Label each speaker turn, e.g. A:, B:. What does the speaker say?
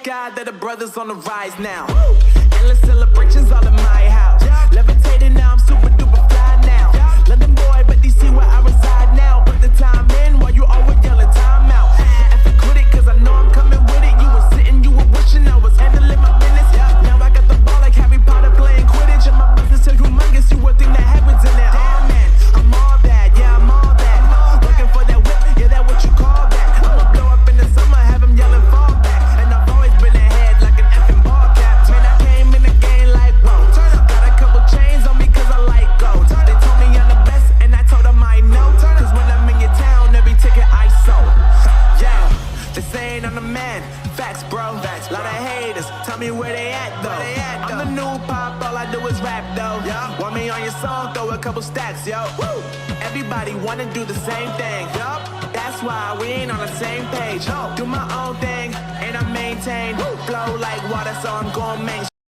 A: God that the brothers on the rise now. Endless celebrations all in my house. Levitating now, I'm super duper fly now. London boy, but DC where I reside now. Put the time in while you always yelling time out. And for quit it, cause I know I'm coming with it. You were sitting, you were wishing I was handling my business. Now I got the ball like Harry Potter playing Quidditch. And my business is humongous, you would think that happens in there. Oh man, I'm all that, yeah, I'm all that. Looking for that whip, yeah, that what you call that. I'ma blow up in the summer, have them yelling fall back. And I've always been ahead like an effing ball cap. Man, I came in the game like, whoa. Got a couple chains on me cause I like gold. They told me I'm the best and I told them I know. Cause when I'm in your town, every ticket I sold. Yeah, they saying I'm the man. Facts, bro. Facts, lot of haters. Tell me where they at though. I'm the new pop, all I do is rap though. Want me on your song, throw a couple stacks, yo. Woo! Everybody wanna do the same thing. That's why we ain't on the same page. Do my own thing and I maintain. Flow like water, so I'm going mainstream.